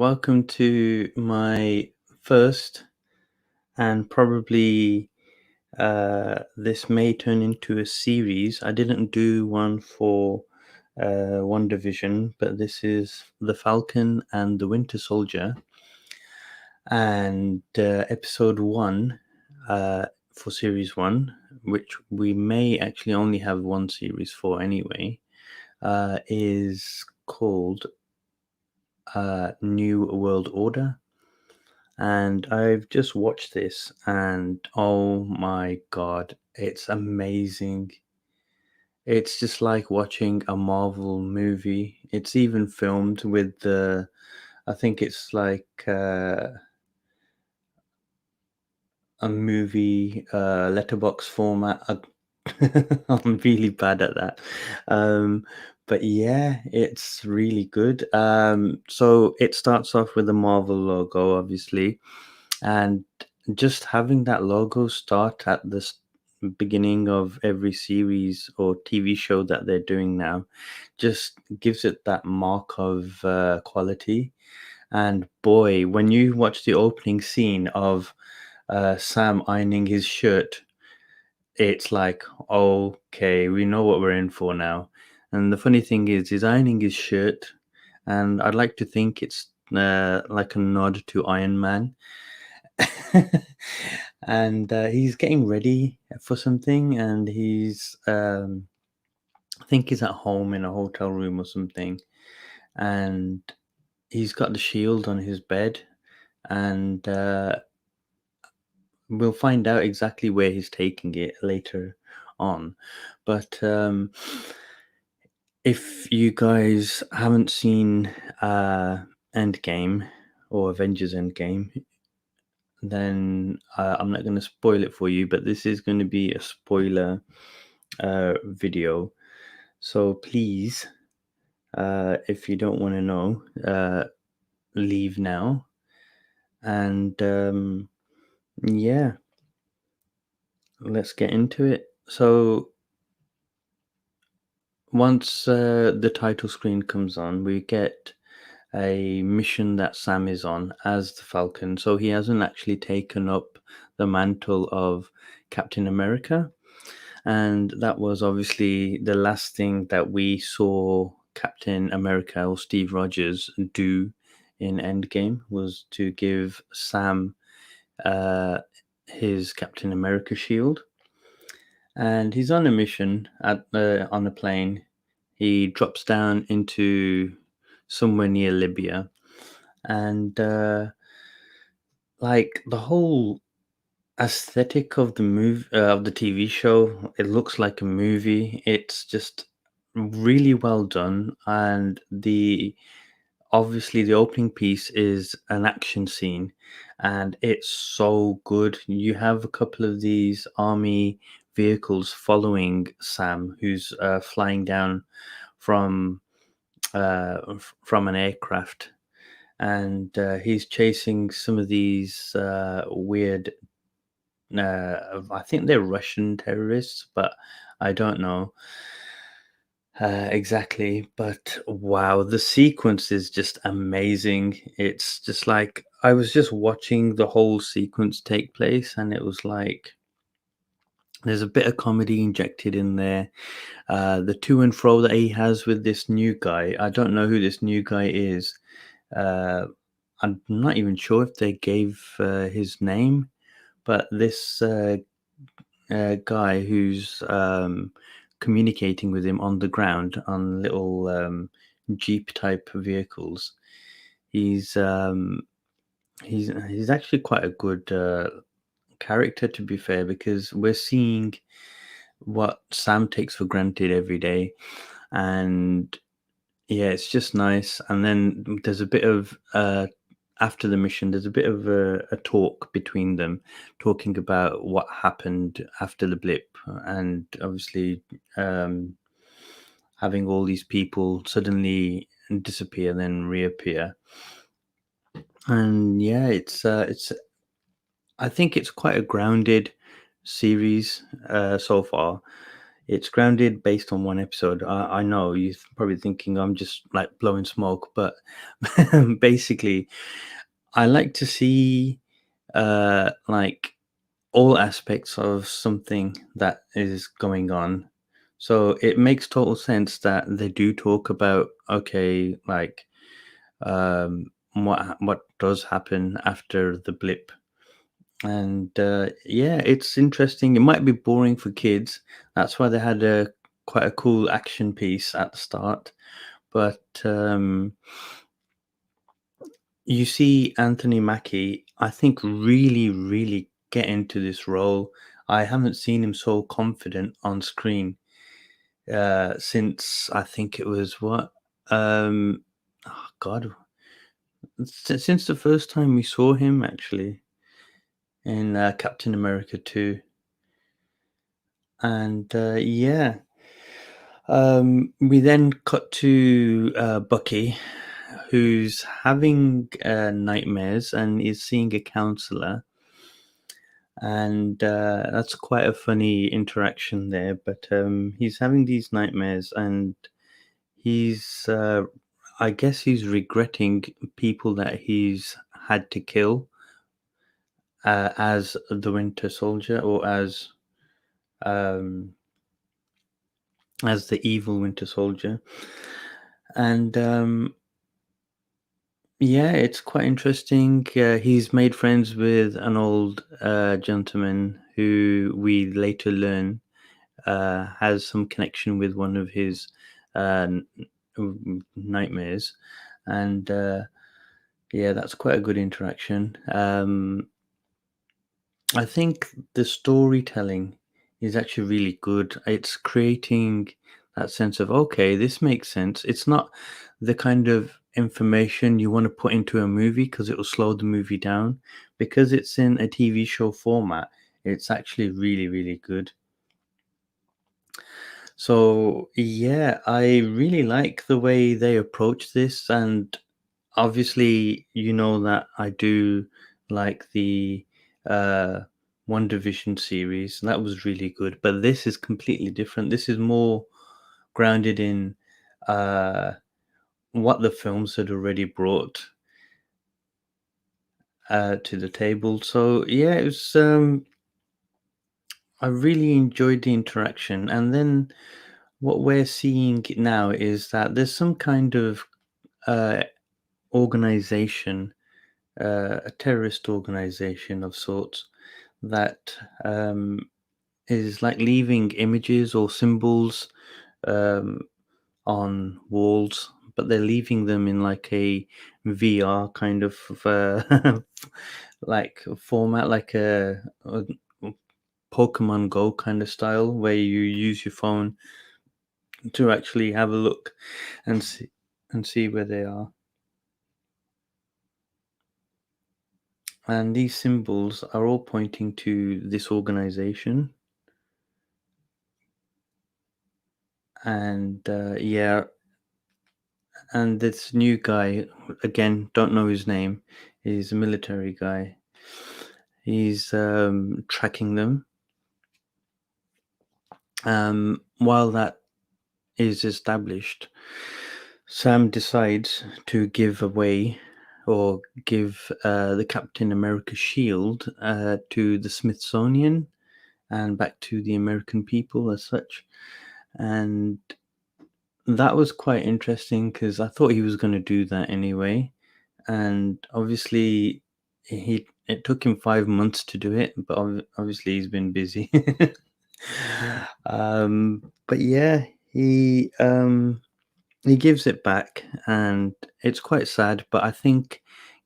welcome to my first and probably this may turn into a series. I didn't do one for WandaVision, but this is The Falcon and the Winter Soldier, and episode one for series one, which we may actually only have one series for anyway, is called New World Order. And I've just watched this, and oh my god, it's amazing. It's just like watching a Marvel movie. It's even filmed with I think it's like a movie letterbox format. I'm really bad at that. Um, but yeah, it's really good. So it starts off with the Marvel logo, obviously, and just having that logo start at the beginning of every series or TV show that they're doing now just gives it that mark of quality. And boy, when you watch the opening scene of Sam ironing his shirt, it's like, okay, we know what we're in for now. And the funny thing is, he's ironing his shirt, and I'd like to think it's like a nod to Iron Man. And he's getting ready for something, and I think he's at home in a hotel room or something, and he's got the shield on his bed, and we'll find out exactly where he's taking it later on. But if you guys haven't seen Endgame or Avengers Endgame, then I'm not going to spoil it for you, but this is going to be a spoiler video. So please, if you don't want to know, leave now. And yeah, let's get into it. So once the title screen comes on, we get a mission that Sam is on as the Falcon. So he hasn't actually taken up the mantle of Captain America. And that was obviously the last thing that we saw Captain America or Steve Rogers do in Endgame, was to give Sam his Captain America shield. And he's on a mission on a plane. He drops down into somewhere near Libya, and like the whole aesthetic of the of the TV show, it looks like a movie. It's just really well done, and obviously the opening piece is an action scene, and it's so good. You have a couple of these army vehicles following Sam, who's flying down from from an aircraft, and he's chasing some of these weird. I think they're Russian terrorists, but I don't know exactly. But wow, the sequence is just amazing. It's just like I was just watching the whole sequence take place, and it was like there's a bit of comedy injected in there. The to and fro that he has with this new guy, I don't know who this new guy is. Uh, I'm not even sure if they gave his name, but this guy who's communicating with him on the ground on little jeep type vehicles. He's um, he's actually quite a good character, to be fair, because we're seeing what Sam takes for granted every day, and yeah, it's just nice. And then there's a bit of after the mission, there's a bit of a talk between them, talking about what happened after the blip, and obviously having all these people suddenly disappear, then reappear. And yeah, it's I think it's quite a grounded series so far. It's grounded based on one episode. I know you're probably thinking I'm just like blowing smoke, but basically, I like to see like all aspects of something that is going on. So it makes total sense that they do talk about, okay, like what does happen after the blip. And yeah, it's interesting. It might be boring for kids. That's why they had a quite a cool action piece at the start. But you see Anthony Mackie, I think, really, really get into this role. I haven't seen him so confident on screen since I think it was what oh God, since the first time we saw him actually in Captain America 2. And yeah, we then cut to Bucky, who's having nightmares and is seeing a counselor. And that's quite a funny interaction there. But he's having these nightmares, and he's, I guess, he's regretting people that he's had to kill as the Winter Soldier, or um, as the evil Winter Soldier. And yeah, it's quite interesting. He's made friends with an old gentleman who we later learn has some connection with one of his nightmares. And yeah, that's quite a good interaction. I think the storytelling is actually really good. It's creating that sense of, okay, this makes sense. It's not the kind of information you want to put into a movie because it will slow the movie down. Because it's in a TV show format, it's actually really, really good. So, yeah, I really like the way they approach this. And obviously, you know that I do like the uh, WandaVision series. That was really good. But this is completely different. This is more grounded in uh, what the films had already brought to the table. So, yeah, it was. I really enjoyed the interaction. And then what we're seeing now is that there's some kind of uh, organization, a terrorist organization of sorts, that is like leaving images or symbols um, on walls, but they're leaving them in like a VR kind of like format, like a Pokemon Go kind of style, where you use your phone to actually have a look and see where they are. And these symbols are all pointing to this organization. And yeah, and this new guy, again, don't know his name, is a military guy. He's tracking them. While that is established, Sam decides to give away, or give the Captain America shield to the Smithsonian and back to the American people as such. And that was quite interesting because I thought he was going to do that anyway. And obviously, it took him 5 months to do it, but obviously he's been busy. But yeah, he gives it back, and it's quite sad. But I think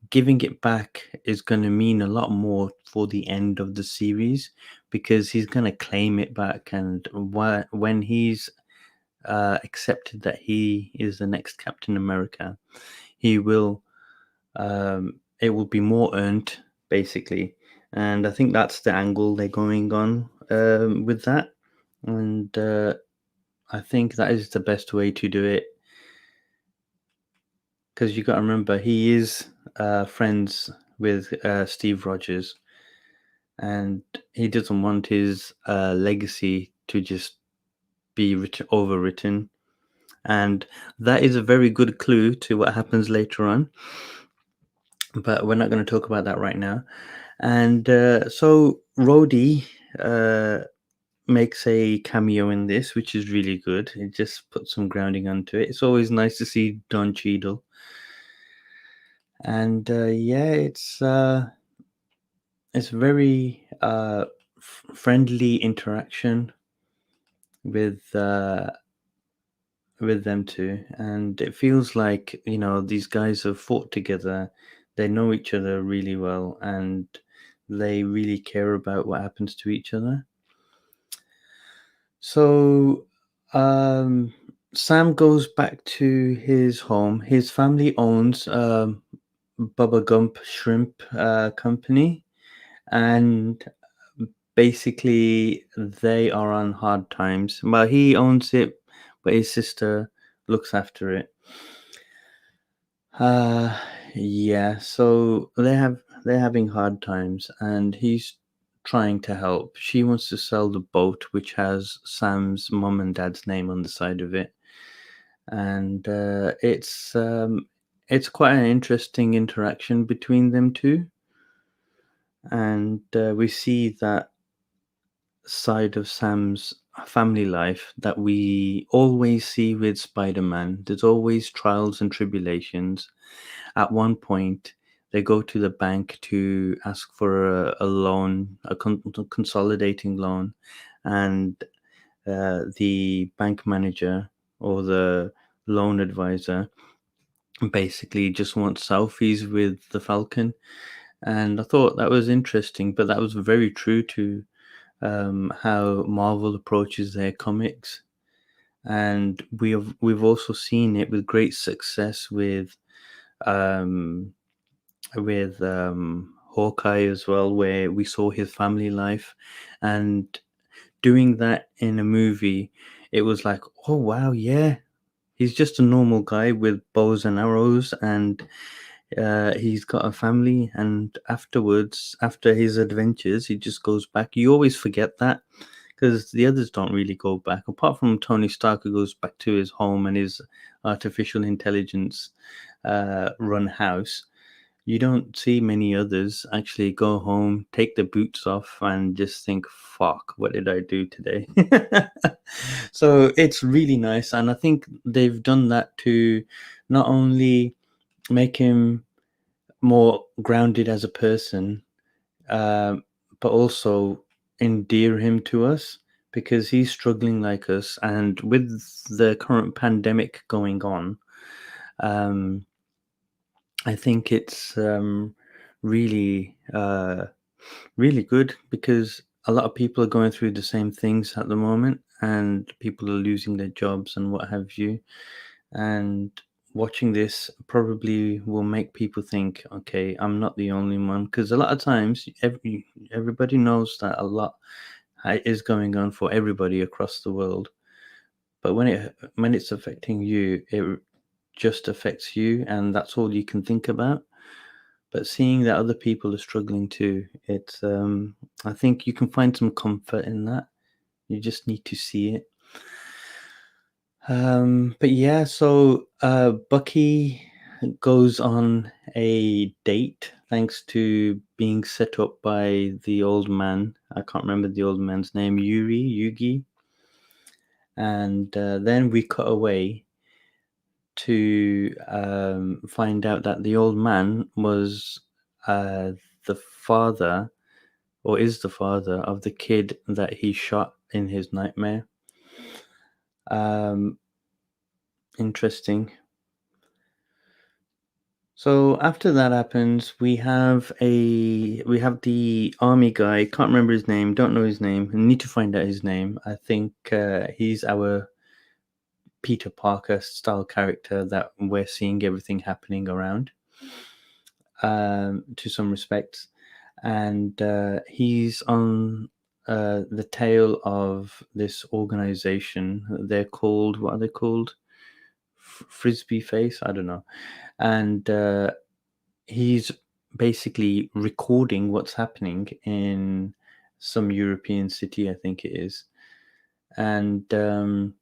giving it back is going to mean a lot more for the end of the series, because he's going to claim it back, and when he's accepted that he is the next Captain America, he will it will be more earned, basically. And I think that's the angle they're going on with that. And I think that is the best way to do it, because you got to remember he is friends with Steve Rogers, and he doesn't want his legacy to just be overwritten, and that is a very good clue to what happens later on. But we're not going to talk about that right now. And so Rhodey makes a cameo in this, which is really good. It just puts some grounding onto it. It's always nice to see Don Cheadle, and yeah, it's very friendly interaction with uh, with them two, and it feels like these guys have fought together. They know each other really well, and they really care about what happens to each other. So Sam goes back to his home. His family owns Bubba Gump Shrimp Company, and basically they are on hard times. Well, he owns it, but his sister looks after it. Uh yeah, so they're having hard times, and he's trying to help. She wants to sell the boat, which has Sam's mum and dad's name on the side of it, and it's quite an interesting interaction between them two, and we see that side of Sam's family life that we always see with Spider-Man. There's always trials and tribulations. At one point, they go to the bank to ask for a loan, a consolidating loan, and the bank manager or the loan advisor basically just wants selfies with the Falcon. And I thought that was interesting, but that was very true to how Marvel approaches their comics, and we've also seen it with great success um, with Hawkeye as well, where we saw his family life, and doing that in a movie, it was like, oh wow, yeah, he's just a normal guy with bows and arrows, and he's got a family, and afterwards, after his adventures, he just goes back. You always forget that because the others don't really go back, apart from Tony Stark, who goes back to his home and his artificial intelligence run house. You don't see many others actually go home, take the boots off, and just think, fuck, what did I do today? So it's really nice. And I think they've done that to not only make him more grounded as a person, um, but also endear him to us because he's struggling like us. And with the current pandemic going on, um, I think it's really, really good because a lot of people are going through the same things at the moment, and people are losing their jobs and what have you. And watching this probably will make people think, okay, I'm not the only one, because a lot of times everybody knows that a lot is going on for everybody across the world, but when it's affecting you, it just affects you, and that's all you can think about. But seeing that other people are struggling too, it's I think you can find some comfort in that. You just need to see it. But yeah, so Bucky goes on a date thanks to being set up by the old man. I can't remember the old man's name, Yugi. And then we cut away to find out that the old man was the father, or is the father, of the kid that he shot in his nightmare. Um, Interesting. So after that happens, we have the army guy. Can't remember his name. Don't know his name. Need to find out his name. I think he's our Peter Parker style character that we're seeing everything happening around. To some respects, and he's on the tail of this organization. They're called, what are they called? Frisbee Face. I don't know. And he's basically recording what's happening in some European city, I think it is. and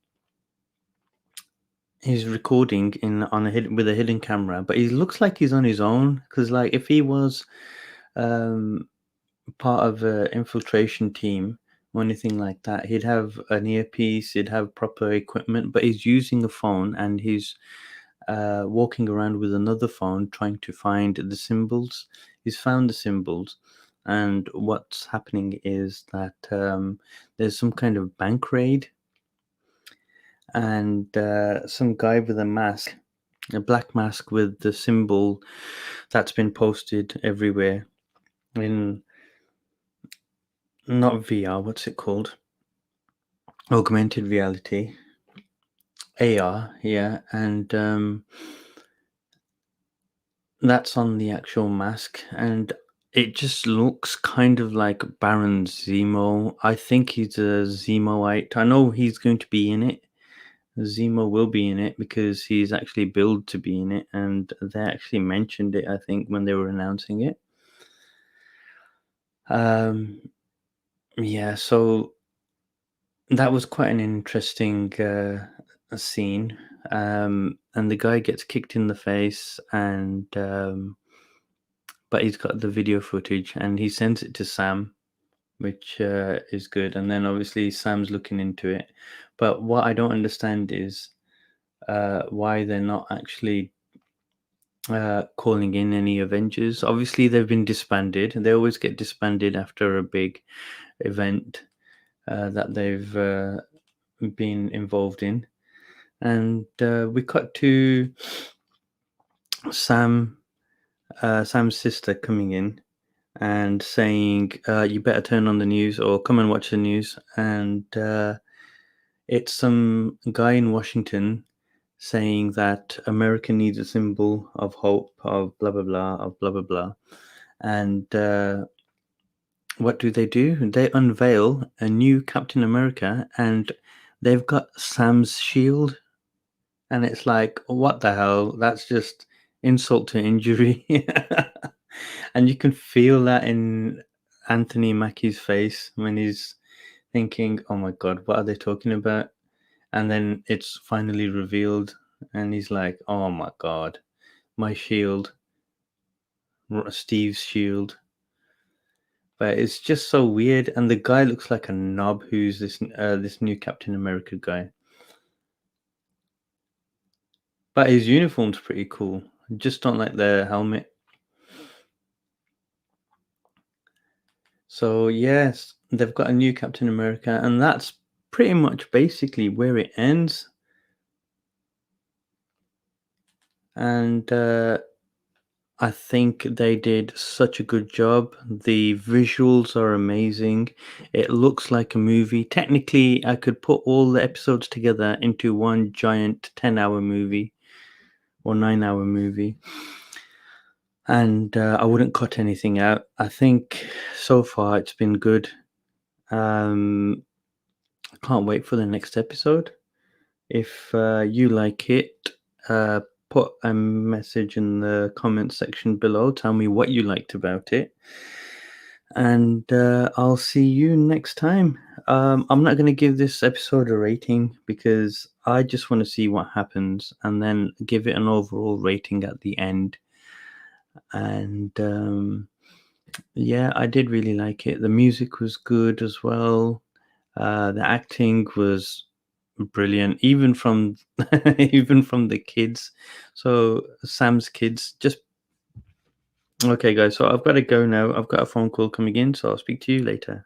he's recording in on a with a hidden camera, but he looks like he's on his own because, like, if he was um, part of a infiltration team or anything like that, he'd have an earpiece, he'd have proper equipment, but he's using a phone and he's walking around with another phone trying to find the symbols. He's found the symbols, and what's happening is that there's some kind of bank raid, and some guy with a mask, a black mask with the symbol that's been posted everywhere in not VR, what's it called? Augmented reality, AR, yeah, and that's on the actual mask, and it just looks kind of like Baron Zemo. I think he's a Zemoite. I know he's going to be in it. Zemo will be in it because he's actually billed to be in it, and they actually mentioned it, I think, when they were announcing it. Um, yeah, so that was quite an interesting scene. And the guy gets kicked in the face, and but he's got the video footage, and he sends it to Sam, which is good. And then obviously Sam's looking into it. But what I don't understand is why they're not actually calling in any Avengers. Obviously, they've been disbanded, and they always get disbanded after a big event that they've been involved in. And we cut to Sam, Sam's sister coming in and saying, "You better turn on the news or come and watch the news." And it's some guy in Washington saying that America needs a symbol of hope, of blah blah blah, of blah blah blah. And what do? They unveil a new Captain America, and they've got Sam's shield. And it's like, what the hell? That's just insult to injury. And you can feel that in Anthony Mackie's face when he's thinking, oh my God, what are they talking about? And then it's finally revealed, and he's like, oh my God, my shield, Steve's shield. But it's just so weird. And the guy looks like a knob who's this new Captain America guy. But his uniform's pretty cool. I just don't like the helmet. So yes, they've got a new Captain America, and that's pretty much basically where it ends. And I think they did such a good job. The visuals are amazing. It looks like a movie. Technically, I could put all the episodes together into one giant 10-hour movie or 9-hour movie. And I wouldn't cut anything out. I think so far it's been good. I can't wait for the next episode. If you like it, put a message in the comment section below. Tell me what you liked about it. And I'll see you next time. I'm not going to give this episode a rating because I just want to see what happens and then give it an overall rating at the end. And yeah, I did really like it. The music was good as well. The acting was brilliant, even from even from the kids. So Sam's kids. Just okay, guys. So I've got to go now. I've got a phone call coming in, so I'll speak to you later.